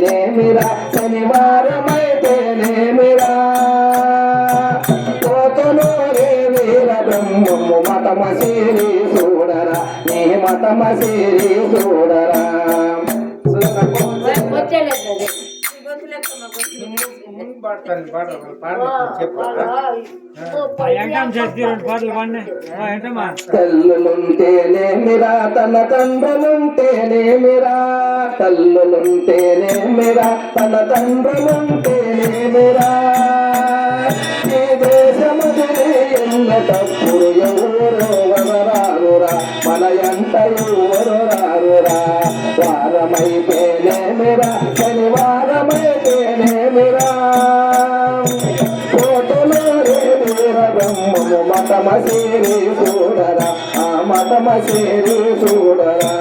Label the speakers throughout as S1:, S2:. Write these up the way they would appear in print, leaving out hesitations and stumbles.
S1: నేమిరా శనివారమైతేనేమిరా పోతులో రే వీర బ్రహ్మము మతమశీరి చూడరా నీ మతమశీరి చూడరా తల్లులుంటేనేమిరా తన తండ్రులుంటేనేమిరా తల్లులుంటేనేమిరా తన తండ్రులుంటేనేమిరా ఈ దేశముదిని ఎన్నటప్పుడు ఎవరు వరరారురా మన ఎంట ఎవరు రారురా వారమైతేనేమిరా శనివారమైతేనేమిరా కోటలో రేవీర బ్రహ్మము మతమశీరి చూడరా ఆ మతమశీరి చూడరా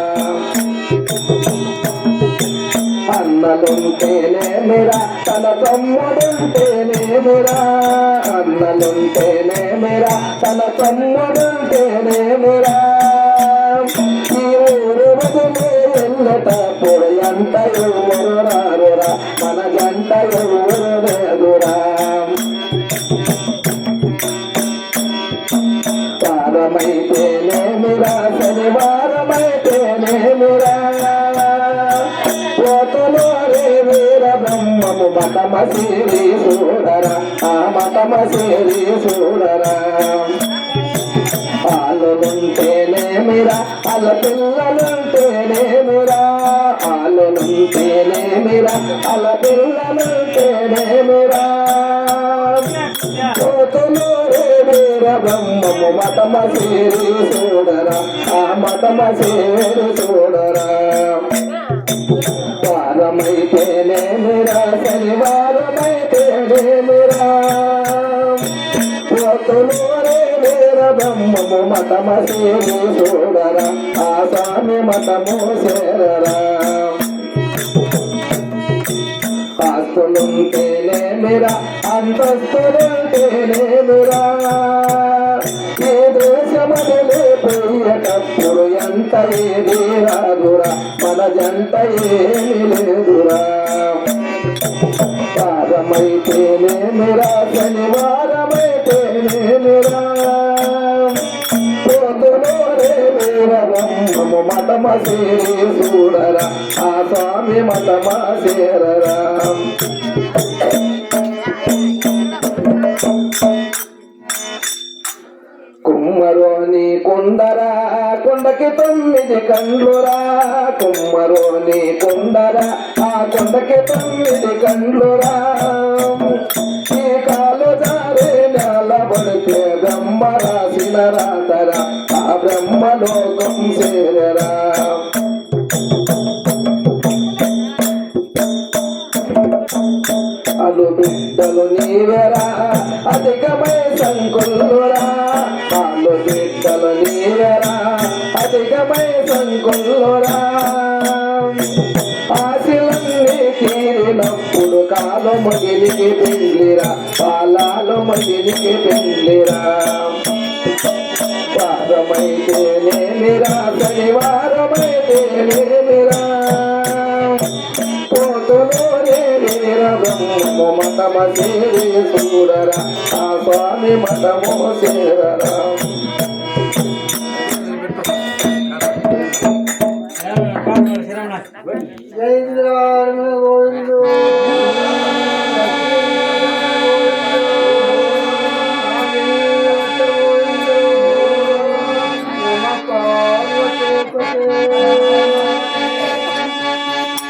S1: అన్నలుంటేనేమిరా తన తమ్ముడుంటేనేమిరా అన్నలుంటేనేమిరా తన తమ్ముడుంటేనేమిరా ఈ ఊరు వదిలే వెళ్ళటప్పుడు ఎంత ఎవరు రారురా మన జంట ఎవరు లేదురా వారమైతేనేమిరా శనివారమైతేనేమిరా పోతులో రే వీర బ్రహ్మము మతమశీరి చూడరా ఆ మతమశీరి చూడరా ఆలులుంటేనేమిరా అల పిల్లలుంటేనేమిరా ఆలులుంటేనేమిరా అల పిల్లలుంటేనేమిరా పోతులో రే వీర బ్రహ్మము మతమశీరి చూడరా ఆ మతమశీరి చూడరా వారమైతేనేమిరా శనివారమైతేనేమిరా పోతులో రే వీర బ్రహ్మము మతమశీరి చూడరా ఆ స్వామి మతము చేరరా ఆస్తులుంటేనేమిరా అంతస్తులుంటేనేమిరా ఏ దేశమదిలే పోయేటప్పుడు ఎంత ఏది రాదురా మన జంట ఏమి లేదురా వారమైతేనేమిరా శనివారమైతేనేమిరా పోతులో రే వీర బ్రహ్మము మతమశీరి చూడరా ఆ స్వామి మతమా చేరరా కుమ్మరోని కొండరా కొండకి 9 కండ్లురా కుమ్మరోని కొండరా ఆ కొండకి 9 కండ్లురా ఈ కాలు జారే నేలబడితే బ్రహ్మ రాసిన రాతరా ఆ బ్రహ్మలోకం చేరరా అలు బిడ్డలు నీవెరా అధికమై సంకుల్లురా అలు బిడ్డలు నీవెరా అధికమై సంకుల్లురా ఆశలన్నీ తీరినప్పుడు కాలు మగిలికి పెళ్ళిరా పాలాలు మగిలికి పెళ్ళిరా వారమైతేనేమిరా శనివారమైతేనేమిరా పోతులో రే వీర బ్రహ్మము మతమశీరి చూడరా ఆ స్వామి మతము చేరరా
S2: జై